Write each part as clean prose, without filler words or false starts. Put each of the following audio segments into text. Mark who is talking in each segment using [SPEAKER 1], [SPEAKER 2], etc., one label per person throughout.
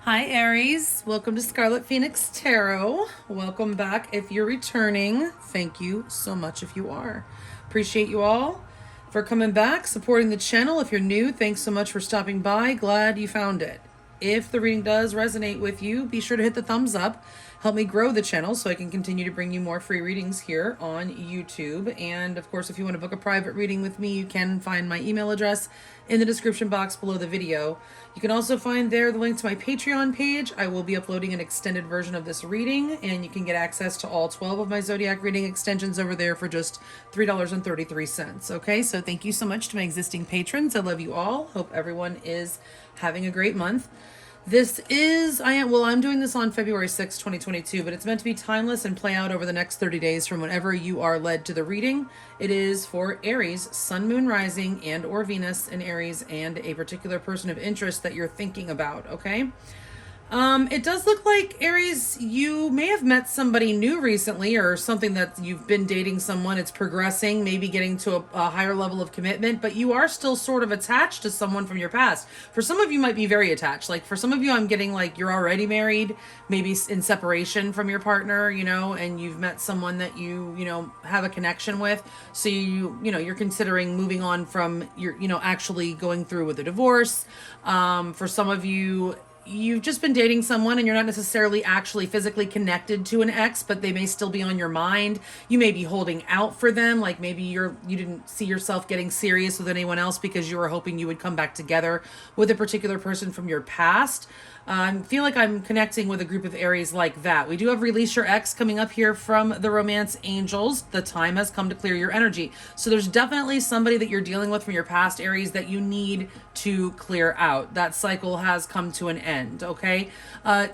[SPEAKER 1] Hi Aries, welcome to Scarlet Phoenix Tarot. Welcome back if you're returning. Thank you so much if you are. Appreciate you all for coming back, supporting the channel. If you're new, thanks so much for stopping by. Glad you found it. If the reading does resonate with you, be sure to hit the thumbs up. Help me grow the channel so I can continue to bring you more free readings here on YouTube. And of course, if you want to book a private reading with me, you can find my email address in the description box below the video. You can also find there the link to my Patreon page. I will be uploading an extended version of this reading, and you can get access to all 12 of my zodiac reading extensions over there for just $3.33. Okay, so thank you so much to my existing patrons. I love you all. Hope everyone is having a great month. I'm doing this on February 6, 2022, but it's meant to be timeless and play out over the next 30 days from whenever you are led to the reading. It is for Aries, Sun, Moon, Rising, and or Venus in Aries, and a particular person of interest that you're thinking about, okay? It does look like, Aries, you may have met somebody new recently, or something that you've been dating someone. It's progressing, maybe getting to a higher level of commitment, but you are still sort of attached to someone from your past. For some of you might be very attached. Like for some of you, I'm getting like you're already married, maybe in separation from your partner, and you've met someone that you have a connection with. So you're considering moving on from actually going through with a divorce. For some of you, you've just been dating someone and you're not necessarily actually physically connected to an ex, but they may still be on your mind. You may be holding out for them. Like maybe you didn't see yourself getting serious with anyone else because you were hoping you would come back together with a particular person from your past. I feel like I'm connecting with a group of Aries like that. We do have Release Your Ex coming up here from the Romance Angels. The time has come to clear your energy. So there's definitely somebody that you're dealing with from your past, Aries, that you need to clear out. That cycle has come to an end, okay?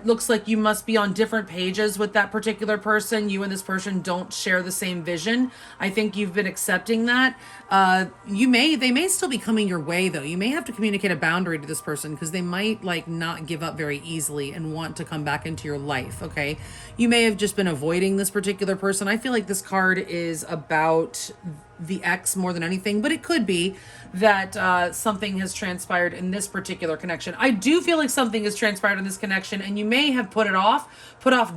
[SPEAKER 1] Looks like you must be on different pages with that particular person. You and this person don't share the same vision. I think you've been accepting that. They may still be coming your way, though. You may have to communicate a boundary to this person because they might not give up very easily and want to come back into your life, okay? You may have just been avoiding this particular person. I feel like this card is about the ex more than anything, but it could be that something has transpired in this particular connection. I do feel like something has transpired in this connection, and you may have put off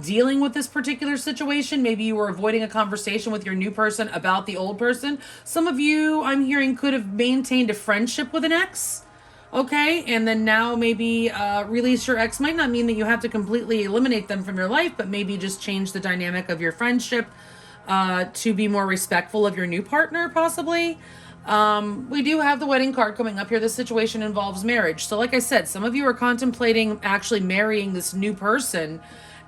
[SPEAKER 1] dealing with this particular situation. Maybe you were avoiding a conversation with your new person about the old person. Some of you, I'm hearing, could have maintained a friendship with an ex. Okay, and then now maybe release your ex might not mean that you have to completely eliminate them from your life, but maybe just change the dynamic of your friendship to be more respectful of your new partner, possibly. We do have the wedding card coming up here. This situation involves marriage. So like I said, some of you are contemplating actually marrying this new person,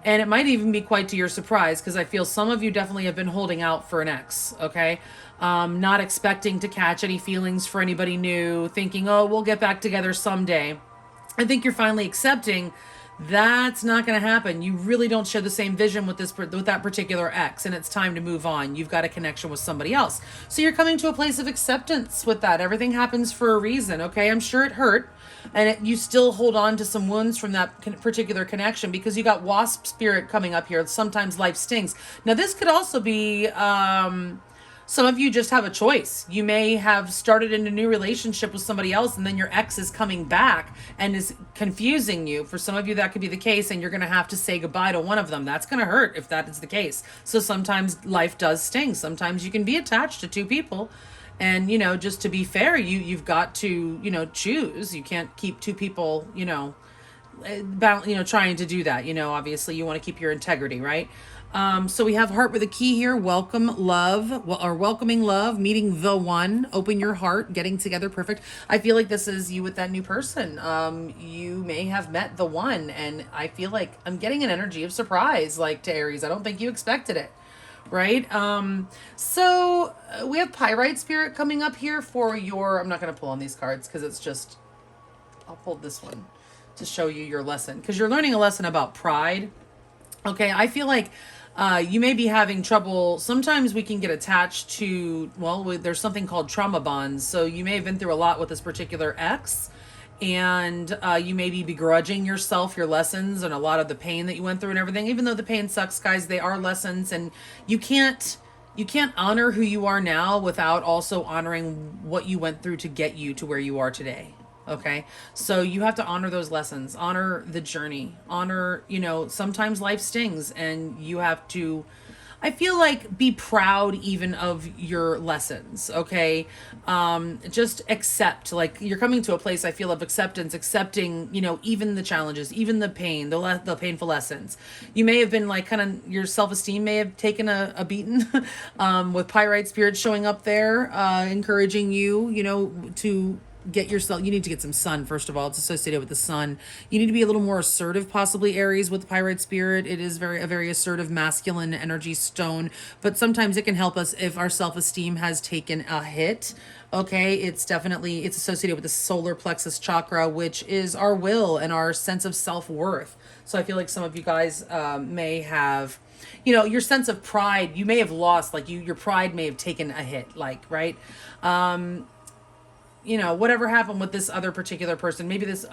[SPEAKER 1] and it might even be quite to your surprise because I feel some of you definitely have been holding out for an ex, okay? Not expecting to catch any feelings for anybody new, thinking, oh, we'll get back together someday. I think you're finally accepting that's not going to happen. You really don't share the same vision with that particular ex, and it's time to move on. You've got a connection with somebody else. So you're coming to a place of acceptance with that. Everything happens for a reason, okay? I'm sure it hurt, and you still hold on to some wounds from that particular connection because you got wasp spirit coming up here. Sometimes life stings. Now, this could also be some of you just have a choice. You may have started in a new relationship with somebody else, and then your ex is coming back and is confusing you. For some of you, that could be the case, and you're going to have to say goodbye to one of them. That's going to hurt if that is the case. So sometimes life does sting. Sometimes you can be attached to two people. And, just to be fair, you've got to, choose. You can't keep two people, trying to do that. Obviously you want to keep your integrity, right? So we have heart with a key here. Welcoming love, meeting the one, open your heart, getting together. Perfect. I feel like this is you with that new person. You may have met the one, and I feel like I'm getting an energy of surprise, like to Aries. I don't think you expected it. Right? So we have Pyrite Spirit coming up here for I'm not going to pull on these cards because I'll pull this one to show you your lesson because you're learning a lesson about pride. Okay. I feel like you may be having trouble. Sometimes we can get attached to, there's something called trauma bonds. So you may have been through a lot with this particular ex, and you may be begrudging yourself your lessons and a lot of the pain that you went through and everything. Even though the pain sucks, guys, they are lessons, and you can't honor who you are now without also honoring what you went through to get you to where you are today. Okay. So you have to honor those lessons, honor the journey, honor, sometimes life stings and you have to, I feel like, be proud even of your lessons. Okay. Just accept, like, you're coming to a place, I feel, of acceptance, accepting, even the challenges, even the pain, the painful lessons. You may have been like, kind of, your self-esteem may have taken a beating, with pyrite spirit showing up there, encouraging you, to get yourself, you need to get some sun. First of all, it's associated with the sun. You need to be a little more assertive, possibly, Aries, with the pyrite spirit. It is a very assertive masculine energy stone, but sometimes it can help us if our self-esteem has taken a hit. Okay, it's associated with the solar plexus chakra, which is our will and our sense of self-worth. So I feel like some of you guys may have, your sense of pride, you may have lost, like, your pride may have taken a hit, like, right? Whatever happened with this other particular person, maybe this,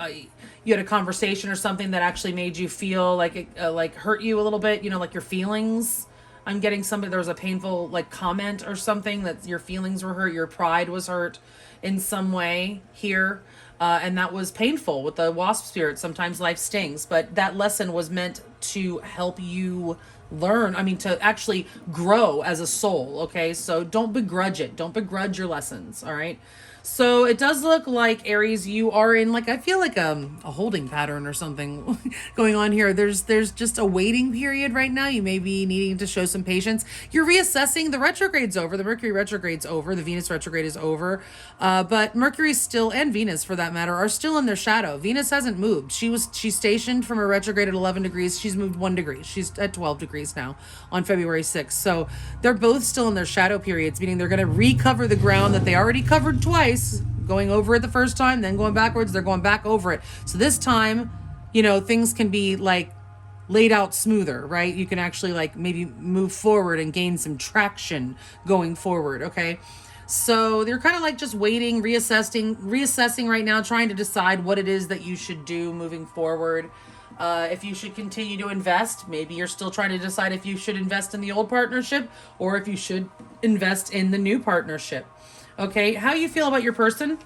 [SPEAKER 1] you had a conversation or something that actually made you feel like it, like, hurt you a little bit, like your feelings. I'm getting there was a painful, like, comment or something that your feelings were hurt, your pride was hurt in some way here. And that was painful with the wasp spirit. Sometimes life stings, but that lesson was meant to help you learn, to actually grow as a soul. Okay. So don't begrudge it. Don't begrudge your lessons. All right. So it does look like, Aries, you are in, like, I feel like a holding pattern or something going on here. There's just a waiting period right now. You may be needing to show some patience. You're reassessing. The retrograde's over. The Mercury retrograde's over. The Venus retrograde is over. But Mercury still, and Venus for that matter, are still in their shadow. Venus hasn't moved. She's stationed from her retrograde at 11 degrees. She's moved 1 degree. She's at 12 degrees now on February 6th. So they're both still in their shadow periods, meaning they're going to recover the ground that they already covered twice. Going over it the first time, then going backwards, they're going back over it. So this time, things can be, like, laid out smoother, right? You can actually, like, maybe move forward and gain some traction going forward. Okay. So they're kind of like just waiting, reassessing right now, trying to decide what it is that you should do moving forward. If you should continue to invest, maybe you're still trying to decide if you should invest in the old partnership or if you should invest in the new partnership. Okay, how you feel about your person?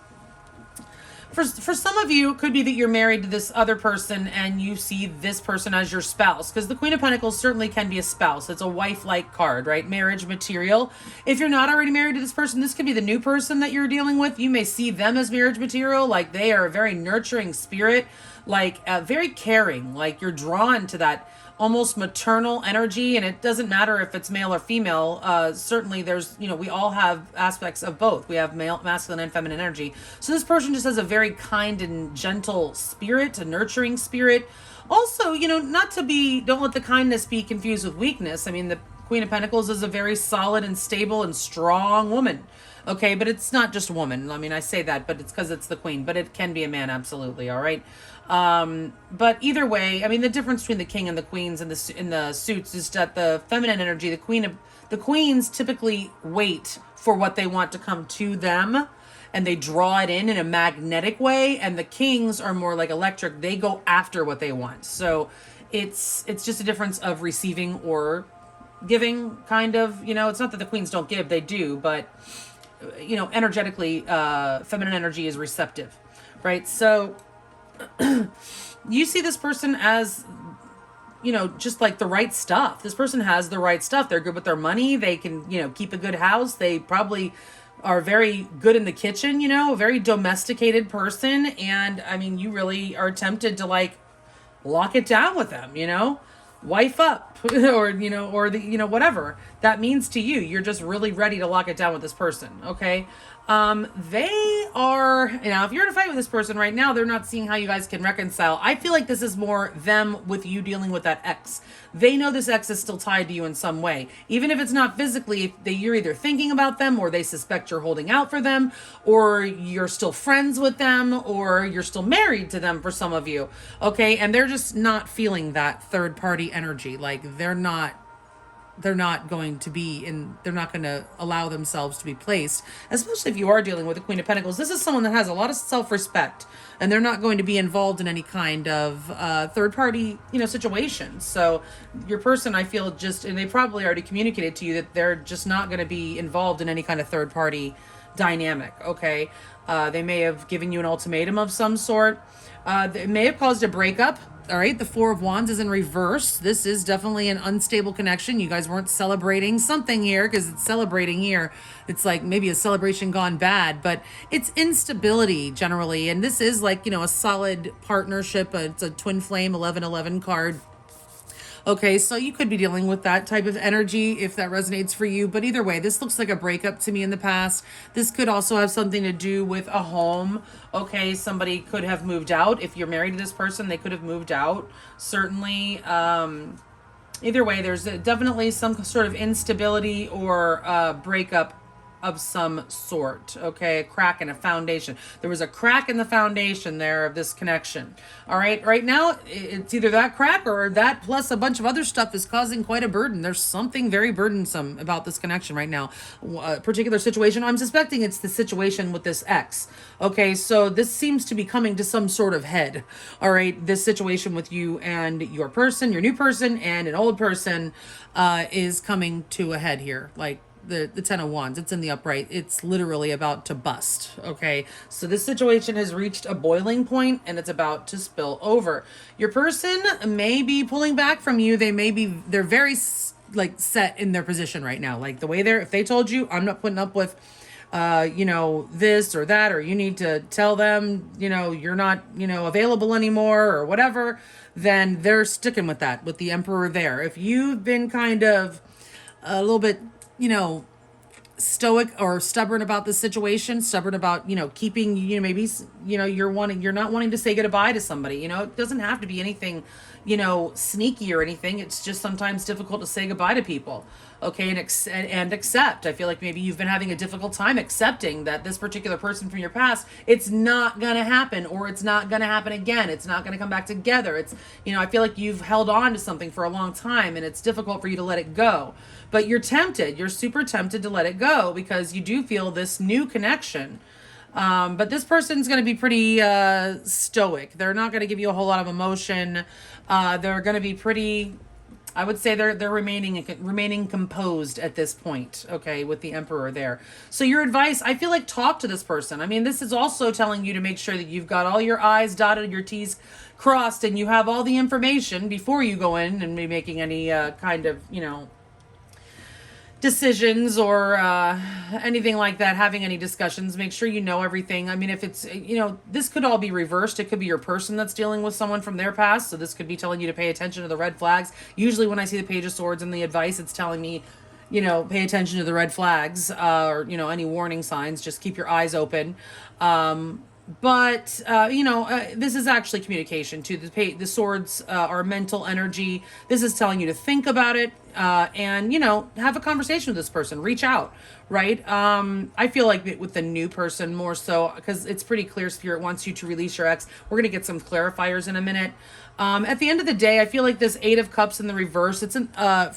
[SPEAKER 1] For some of you, it could be that you're married to this other person and you see this person as your spouse, because the Queen of Pentacles certainly can be a spouse. It's a wife-like card, right? Marriage material. If you're not already married to this person, this could be the new person that you're dealing with. You may see them as marriage material, like they are a very nurturing spirit, like very caring, like you're drawn to that almost maternal energy, and it doesn't matter if it's male or female. Certainly there's, we all have aspects of both. We have male, masculine and feminine energy. So this person just has a very kind and gentle spirit, a nurturing spirit. Also, don't let the kindness be confused with weakness. The Queen of Pentacles is a very solid and stable and strong woman. Okay, but it's not just a woman. I say that, but it's because it's the queen, but it can be a man, absolutely. All right. But either way, the difference between the king and the queens in the suits is that the feminine energy, the queens typically wait for what they want to come to them and they draw it in a magnetic way. And the kings are more like electric. They go after what they want. So it's just a difference of receiving or giving, kind of. It's not that the queens don't give, they do, but energetically, feminine energy is receptive, right? So you see this person as, just like the right stuff. This person has the right stuff. They're good with their money. They can, keep a good house. They probably are very good in the kitchen, a very domesticated person. And you really are tempted to, like, lock it down with them, wife up or whatever that means to you. You're just really ready to lock it down with this person. Okay. They are, if you're in a fight with this person right now, they're not seeing how you guys can reconcile. I feel like this is more them with you dealing with that ex. They know this ex is still tied to you in some way. Even if it's not physically, you're either thinking about them or they suspect you're holding out for them or you're still friends with them or you're still married to them for some of you. Okay. And they're just not feeling that third party energy. Like they're not going to allow themselves to be placed, especially if you are dealing with the Queen of Pentacles. This is someone that has a lot of self-respect and they're not going to be involved in any kind of third party, situation. So your person, I feel, and they probably already communicated to you that they're just not going to be involved in any kind of third party dynamic, okay? They may have given you an ultimatum of some sort. It may have caused a breakup. All right, the Four of Wands is in reverse. This is definitely an unstable connection. You guys weren't celebrating something here because it's celebrating here. It's like maybe a celebration gone bad, but it's instability generally. And this is like, you know, a solid partnership. It's a twin flame 1111 card. Okay, so you could be dealing with that type of energy if that resonates for you. But either way, this looks like a breakup to me in the past. This could also have something to do with a home. Okay, somebody could have moved out. If you're married to this person, they could have moved out. Certainly. Either way, there's definitely some sort of instability or breakup of some sort. Okay, a crack in a foundation. There was a crack in the foundation there of this connection. All right, right now it's either that crack or that plus a bunch of other stuff is causing quite a burden. There's something very burdensome about this connection right now. A particular situation, I'm suspecting it's the situation with this ex. Okay, so this seems to be coming to some sort of head. All right, this situation with you and your person, your new person and an old person is coming to a head here. Like the Ten of Wands, it's in the upright. It's literally about to bust. Okay, so this situation has reached a boiling point and it's about to spill over. Your person may be pulling back from you. They're very like set in their position right now. Like the way if they told you, I'm not putting up with you know, this or that, or you need to tell them, you know, you're not, you know, available anymore or whatever, then they're sticking with that, with the Emperor there. If you've been kind of a little bit, you know, stoic or stubborn about the situation, stubborn about, you know, keeping, you know, maybe, you know, you're not wanting to say goodbye to somebody, you know, it doesn't have to be anything, you know, sneaky or anything. It's just sometimes difficult to say goodbye to people. Okay, and accept. I feel like maybe you've been having a difficult time accepting that this particular person from your past, it's not gonna happen, or it's not gonna happen again. It's not gonna come back together. It's, you know, I feel like you've held on to something for a long time and it's difficult for you to let it go. But you're tempted. You're super tempted to let it go because you do feel this new connection. But this person's going to be pretty stoic. They're not going to give you a whole lot of emotion. They're going to be pretty, I would say they're remaining composed at this point, okay, with the Emperor there. So your advice, I feel like talk to this person. I mean, this is also telling you to make sure that you've got all your I's dotted, your T's crossed, and you have all the information before you go in and be making any kind of, you know, decisions or anything like that, having any discussions. Make sure you know everything. I mean, if it's, you know, this could all be reversed. It could be your person that's dealing with someone from their past. So this could be telling you to pay attention to the red flags. Usually when I see the Page of Swords and the advice, it's telling me, you know, pay attention to the red flags or, you know, any warning signs. Just keep your eyes open. But you know, this is actually communication too. The swords are mental energy. This is telling you to think about it and, you know, have a conversation with this person. Reach out, right? I feel like with the new person more so because it's pretty clear Spirit wants you to release your ex. We're going to get some clarifiers in a minute. At the end of the day, I feel like this Eight of Cups in the reverse, it's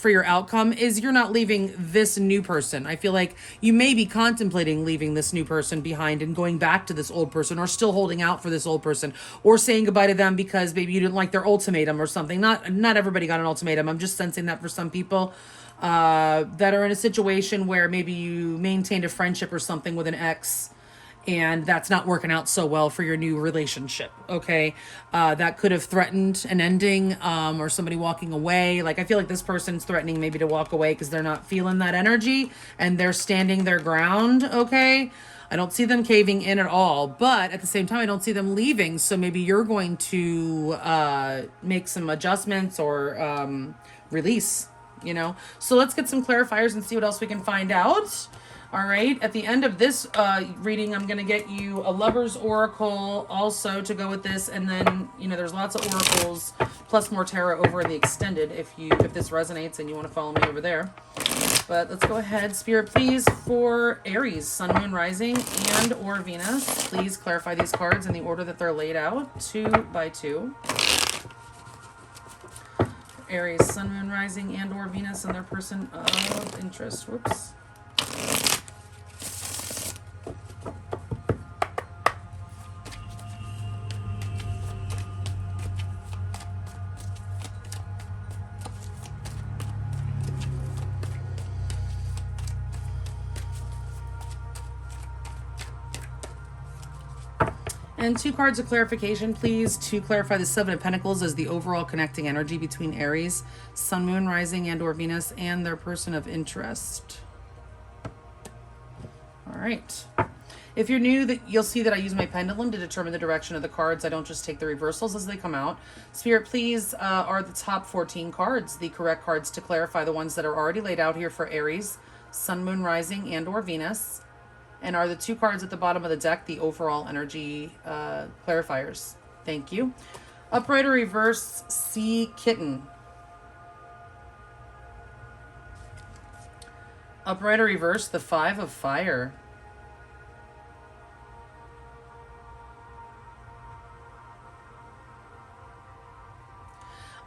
[SPEAKER 1] for your outcome is you're not leaving this new person. I feel like you may be contemplating leaving this new person behind and going back to this old person, or still holding out for this old person, or saying goodbye to them because maybe you didn't like their ultimatum or something. Not everybody got an ultimatum. I'm just sensing that for some people that are in a situation where maybe you maintained a friendship or something with an ex, and that's not working out so well for your new relationship, okay? That could have threatened an ending or somebody walking away. Like, I feel like this person's threatening maybe to walk away because they're not feeling that energy and they're standing their ground, okay? I don't see them caving in at all, but at the same time, I don't see them leaving. So maybe you're going to make some adjustments or release, you know? So let's get some clarifiers and see what else we can find out. All right, at the end of this reading, I'm going to get you a Lover's Oracle also to go with this. And then, you know, there's lots of oracles plus more tarot over in the extended if this resonates and you want to follow me over there. But let's go ahead. Spirit, please, for Aries, Sun, Moon, Rising, and or Venus, please clarify these cards in the order that they're laid out, 2 by 2. Aries, Sun, Moon, Rising, and or Venus, and their person of interest. Whoops. And 2 cards of clarification, please, to clarify the Seven of Pentacles as the overall connecting energy between Aries, Sun, Moon, Rising, and or Venus, and their person of interest. All right. If you're new, that you'll see that I use my pendulum to determine the direction of the cards. I don't just take the reversals as they come out. Spirit, please, are the top 14 cards the correct cards to clarify the ones that are already laid out here for Aries, Sun, Moon, Rising, and or Venus? And are the 2 cards at the bottom of the deck the overall energy clarifiers? Thank you. Upright or reverse, Sea Kitten. Upright or reverse, the 5 of Fire.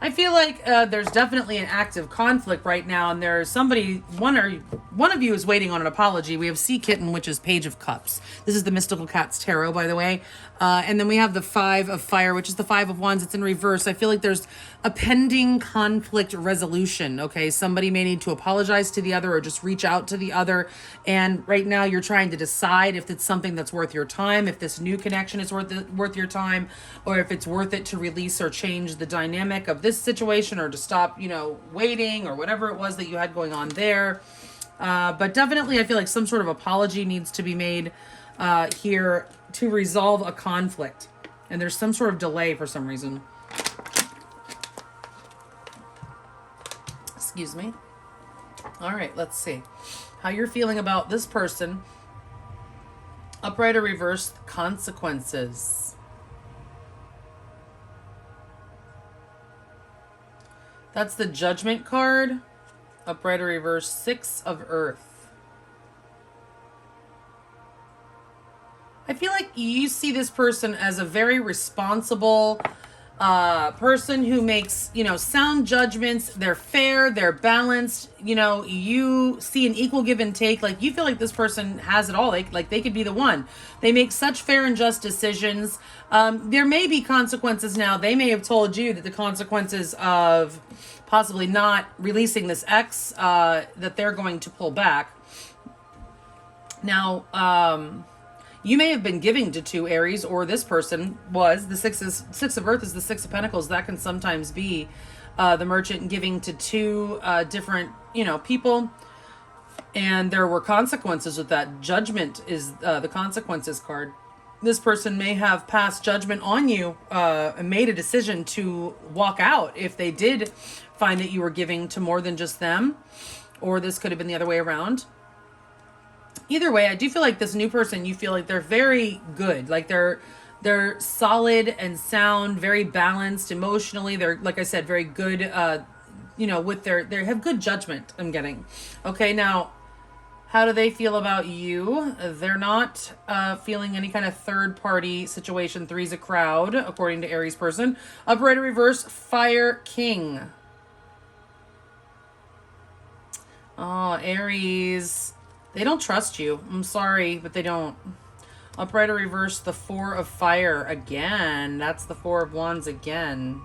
[SPEAKER 1] I feel like there's definitely an active conflict right now, and there's somebody, one of you is waiting on an apology. We have Sea Kitten, which is Page of Cups. This is the Mystical Cats Tarot, by the way. And then we have the 5 of Fire, which is the 5 of Wands. It's in reverse. I feel like there's a pending conflict resolution, okay? Somebody may need to apologize to the other or just reach out to the other. And right now you're trying to decide if it's something that's worth your time, if this new connection is worth your time, or if it's worth it to release or change the dynamic of this situation, or to stop, you know, waiting, or whatever it was that you had going on there. But definitely I feel like some sort of apology needs to be made here to resolve a conflict. And there's some sort of delay for some reason. Excuse me. All right, let's see how you're feeling about this person. Upright or reverse, consequences. That's the Judgment card. Upright or reverse, 6 of Earth. I feel like you see this person as a very responsible person who makes, you know, sound judgments. They're fair, they're balanced. You know, you see an equal give and take. Like, you feel like this person has it all. Like they could be the one. They make such fair and just decisions. There may be consequences now. They may have told you that the consequences of possibly not releasing this X, that they're going to pull back. Now, you may have been giving to 2 Aries, or this person was. The 6 of Earth is the 6 of Pentacles. That can sometimes be the merchant giving to 2 different, you know, people. And there were consequences with that. Judgment is the consequences card. This person may have passed judgment on you and made a decision to walk out if they did find that you were giving to more than just them. Or this could have been the other way around. Either way, I do feel like this new person, you feel like they're very good. Like they're solid and sound, very balanced emotionally. They're, like I said, very good, you know, with they have good judgment, I'm getting. Okay, now, how do they feel about you? They're not feeling any kind of third party situation. 3's a crowd, according to Aries person. Upright or reverse, Fire King. Oh, Aries. They don't trust you. I'm sorry, but they don't. Upright or reverse, the 4 of Fire again. That's the 4 of Wands again.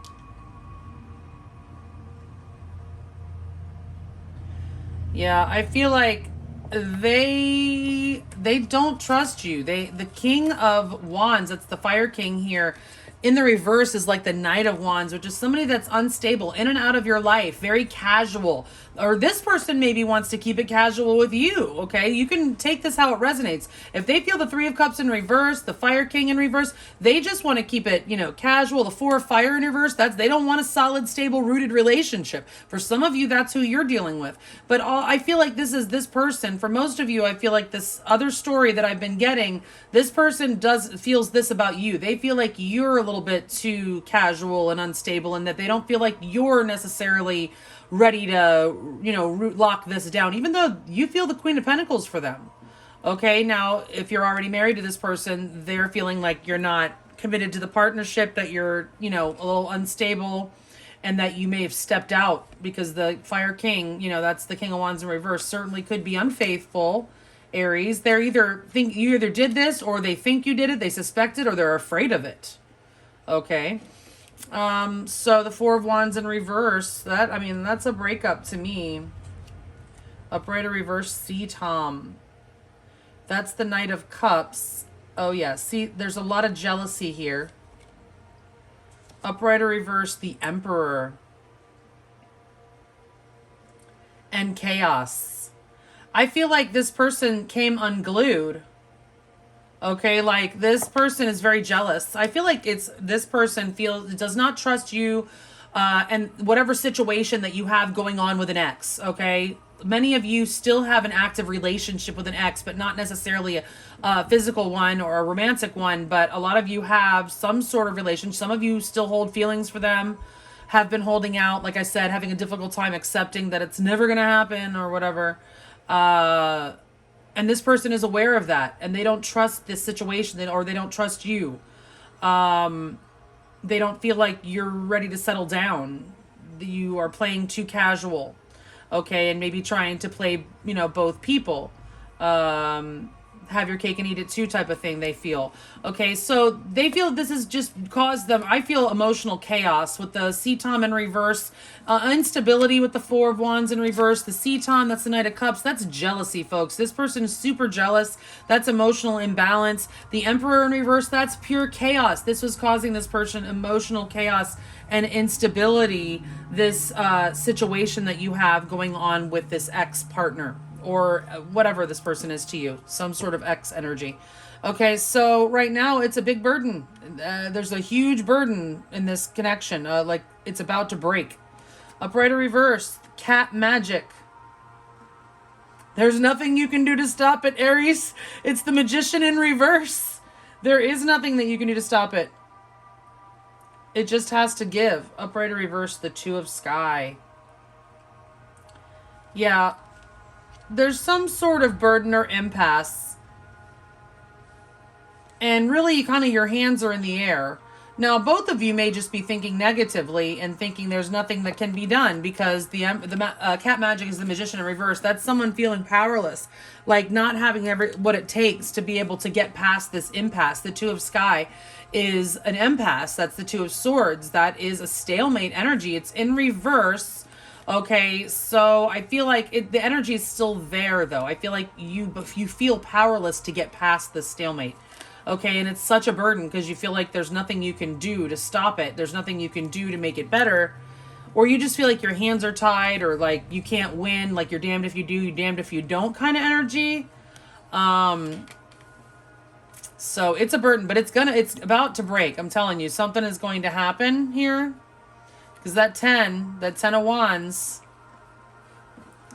[SPEAKER 1] Yeah, I feel like they don't trust you. The King of Wands, that's the Fire King here. In the reverse is like the Knight of Wands, which is somebody that's unstable, in and out of your life, very casual. Or this person maybe wants to keep it casual with you, okay? You can take this how it resonates. If they feel the 3 of Cups in reverse, the Fire King in reverse, they just want to keep it, you know, casual. The 4 of Fire in reverse, they don't want a solid, stable, rooted relationship. For some of you, that's who you're dealing with. But I feel like this is this person. For most of you, I feel like this other story that I've been getting, this person feels this about you. They feel like you're a little bit too casual and unstable, and that they don't feel like you're necessarily ready to, you know, lock this down, even though you feel the Queen of Pentacles for them. Okay, now, if you're already married to this person, they're feeling like you're not committed to the partnership, that you're, you know, a little unstable, and that you may have stepped out because the Fire King, you know, that's the King of Wands in reverse, certainly could be unfaithful. Aries, they're either think you either did this, or they think you did it, they suspect it, or they're afraid of it. Okay. So the 4 of Wands in reverse, that's a breakup to me. Upright or reverse, Sea Tom. That's the Knight of Cups. Oh, yeah. See, there's a lot of jealousy here. Upright or reverse, the Emperor. And chaos. I feel like this person came unglued. Okay, like this person is very jealous. I feel like it's this person does not trust you and whatever situation that you have going on with an ex, okay? Many of you still have an active relationship with an ex, but not necessarily a physical one or a romantic one, but a lot of you have some sort of relationship. Some of you still hold feelings for them, have been holding out, like I said, having a difficult time accepting that it's never going to happen or whatever. And this person is aware of that, and they don't trust this situation, or they don't trust you. They don't feel like you're ready to settle down. You are playing too casual, okay, and maybe trying to play, both people. Have your cake and eat it too type of thing, they feel. Okay, so they feel this has just caused them, I feel, emotional chaos with the Ceton in reverse, instability with the Four of Wands in reverse, the Ceton, that's the Knight of Cups, that's jealousy, folks. This person is super jealous. That's emotional imbalance. The Emperor in reverse, that's pure chaos. This was causing this person emotional chaos and instability, this situation that you have going on with this ex-partner, or whatever this person is to you, some sort of X energy. Okay, so right now it's a big burden. There's a huge burden in this connection, like it's about to break. Upright or reverse, cat magic. There's nothing you can do to stop it, Aries. It's the Magician in reverse. There is nothing that you can do to stop it. It just has to give. Upright or reverse, the Two of Sky. Yeah. There's some sort of burden or impasse. And really, kind of your hands are in the air. Now, both of you may just be thinking negatively and thinking there's nothing that can be done, because the cat magic is the Magician in reverse. That's someone feeling powerless, like not having what it takes to be able to get past this impasse. The Two of Sky is an impasse. That's the Two of Swords. That is a stalemate energy. It's in reverse. Okay, so I feel like the energy is still there, though. I feel like you feel powerless to get past the stalemate. Okay, and it's such a burden because you feel like there's nothing you can do to stop it. There's nothing you can do to make it better. Or you just feel like your hands are tied, or like you can't win, like you're damned if you do, you're damned if you don't kind of energy. So it's a burden, but it's about to break. I'm telling you, something is going to happen here. Because that 10 of Wands,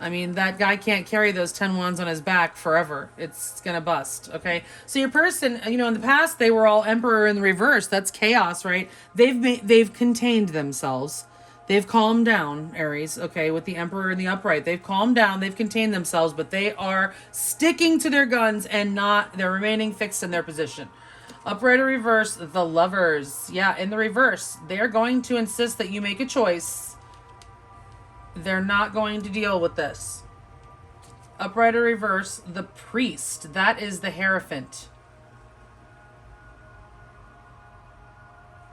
[SPEAKER 1] I mean, that guy can't carry those 10 wands on his back forever. It's going to bust, okay? So your person, in the past, they were all Emperor in the reverse. That's chaos, right? They've contained themselves. They've calmed down, Aries, okay, with the Emperor in the upright. They've calmed down. They've contained themselves, but they are sticking to their guns and they're remaining fixed in their position. Upright or reverse, the Lovers. Yeah, in the reverse. They're going to insist that you make a choice. They're not going to deal with this. Upright or reverse, the Priest. That is the Hierophant.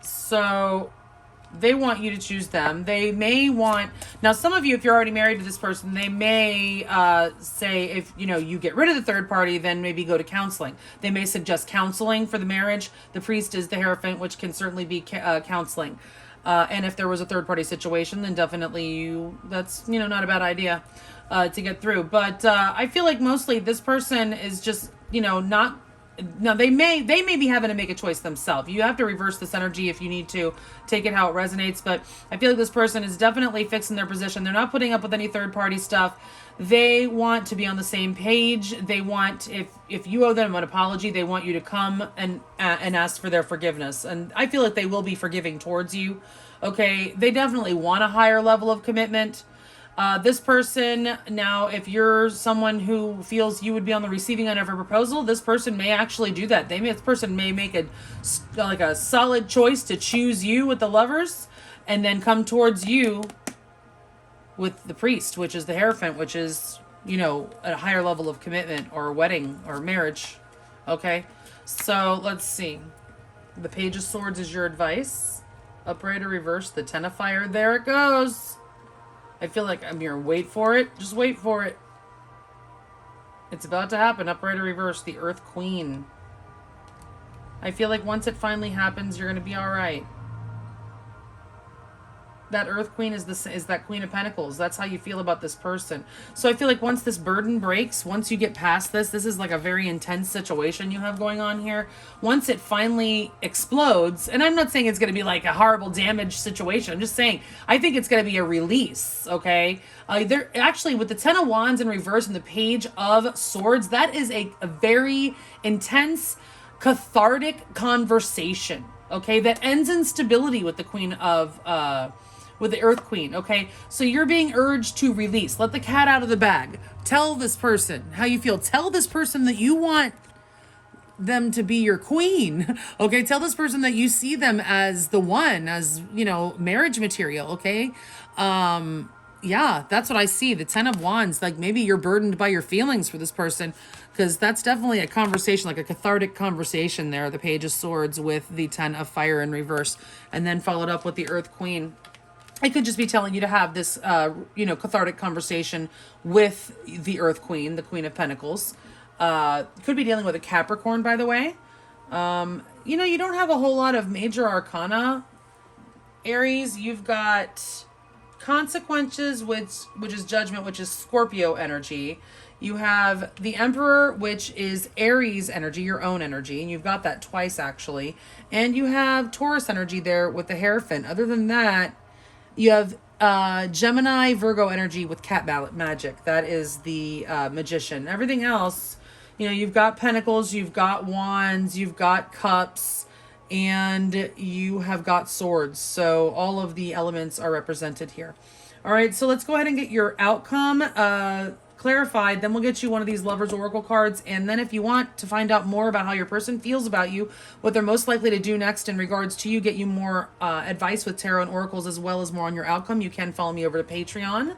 [SPEAKER 1] So they want you to choose them. They may want... Now, some of you, if you're already married to this person, they may say, if, you get rid of the third party, then maybe go to counseling. They may suggest counseling for the marriage. The Priest is the Hierophant, which can certainly be counseling. And if there was a third party situation, then definitely that's, not a bad idea to get through. But I feel like mostly this person is just, not... Now, they may be having to make a choice themselves. You have to reverse this energy if you need to. Take it how it resonates. But I feel like this person is definitely fixing their position. They're not putting up with any third-party stuff. They want to be on the same page. They want, if you owe them an apology, they want you to come and ask for their forgiveness. And I feel like they will be forgiving towards you. Okay, they definitely want a higher level of commitment. This person, now, if you're someone who feels you would be on the receiving end of a proposal, this person may actually do that. This person may make a solid choice to choose you with the Lovers, and then come towards you with the Priest, which is the Hierophant, which is, a higher level of commitment or wedding or marriage. Okay, so let's see. The Page of Swords is your advice. Upright or reverse, the Ten of Fire. There it goes. I feel like I'm here. Wait for it. Just wait for it. It's about to happen. Upright or reverse, the Earth Queen. I feel like once it finally happens, you're going to be all right. That Earth Queen is that Queen of Pentacles. That's how you feel about this person. So I feel like once this burden breaks, once you get past this is like a very intense situation you have going on here. Once it finally explodes, and I'm not saying it's going to be like a horrible damage situation. I'm just saying I think it's going to be a release, okay? There actually, with the Ten of Wands in reverse and the Page of Swords, that is a very intense, cathartic conversation, okay? That ends in stability with the Queen of with the Earth Queen, okay? So you're being urged to release. Let the cat out of the bag. Tell this person how you feel. Tell this person that you want them to be your queen, okay? Tell this person that you see them as the one, as, you know, marriage material, okay? Yeah, that's what I see. The Ten of Wands, like maybe you're burdened by your feelings for this person, because that's definitely a conversation, like a cathartic conversation there. The Page of Swords with the Ten of Fire in reverse, and then followed up with the Earth Queen. I could just be telling you to have this, you know, cathartic conversation with the Earth Queen, the Queen of Pentacles. Could be dealing with a Capricorn, by the way. You know, you don't have a whole lot of major arcana, Aries. You've got Consequences, which is Judgment, which is Scorpio energy. You have the Emperor, which is Aries energy, your own energy, and you've got that twice, actually. And you have Taurus energy there with the Hierophant. Other than that, you have Gemini, Virgo energy with cat magic. That is the Magician. Everything else, you know, you've got Pentacles, you've got Wands, you've got Cups, and you have got Swords. So all of the elements are represented here. All right, so let's go ahead and get your outcome clarified. Then we'll get you one of these Lovers Oracle cards. And then if you want to find out more about how your person feels about you, what they're most likely to do next in regards to you, get you more advice with tarot and oracles, as well as more on your outcome, you can follow me over to Patreon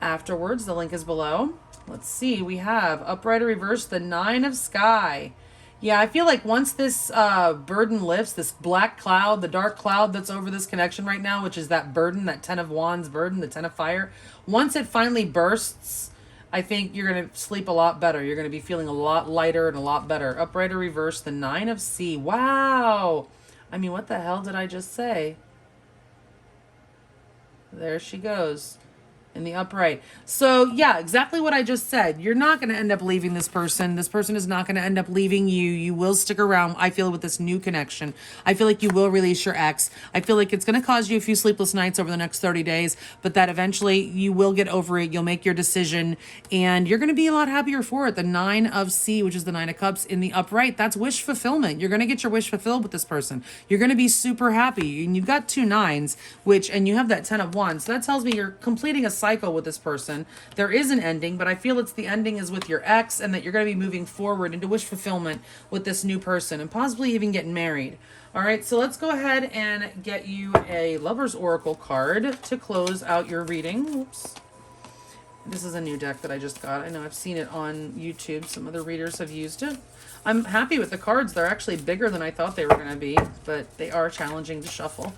[SPEAKER 1] afterwards. The link is below. Let's see. We have Upright or Reverse, the Nine of Sky. Yeah, I feel like once this burden lifts, this black cloud, the dark cloud that's over this connection right now, which is that burden, that Ten of Wands burden, the Ten of Fire, once it finally bursts, I think you're going to sleep a lot better. You're going to be feeling a lot lighter and a lot better. Upright or Reverse, the Nine of Sea. Wow. I mean, what the hell did I just say? There she goes. In the upright. So yeah, exactly what I just said. You're not going to end up leaving this person. This person is not going to end up leaving you. You will stick around, I feel, with this new connection. I feel like you will release your ex. I feel like it's going to cause you a few sleepless nights over the next 30 days, but that eventually you will get over it. You'll make your decision and you're going to be a lot happier for it. The Nine of Sea, which is the Nine of Cups in the upright, that's wish fulfillment. You're going to get your wish fulfilled with this person. You're going to be super happy. And you've got two nines, and you have that Ten of Wands. So that tells me you're completing a cycle with this person. There is an ending, but I feel it's the ending is with your ex, and that you're going to be moving forward into wish fulfillment with this new person, and possibly even getting married. All right, so let's go ahead and get you a Lover's Oracle card to close out your reading. Oops. This is a new deck that I just got. I know I've seen it on YouTube. Some other readers have used it. I'm happy with the cards. They're actually bigger than I thought they were going to be, but they are challenging to shuffle.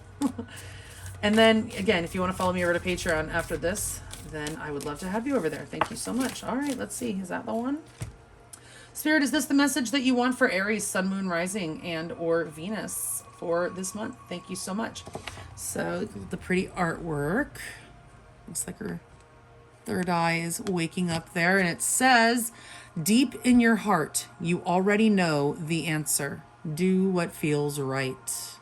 [SPEAKER 1] And then, again, if you want to follow me over to Patreon after this, then I would love to have you over there. Thank you so much. All right, let's see. Is that the one? Spirit, is this the message that you want for Aries, Sun, Moon, Rising, and or Venus for this month? Thank you so much. So the pretty artwork. Looks like her third eye is waking up there. And it says, deep in your heart, you already know the answer. Do what feels right.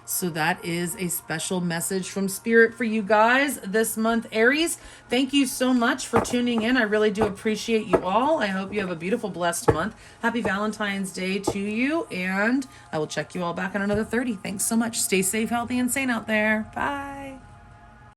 [SPEAKER 1] So that is a special message from Spirit for you guys this month, Aries. Thank you so much for tuning in. I really do appreciate you all. I hope you have a beautiful, blessed month. Happy Valentine's Day to you. And I will check you all back on another 30. Thanks so much. Stay safe, healthy, and sane out there. Bye.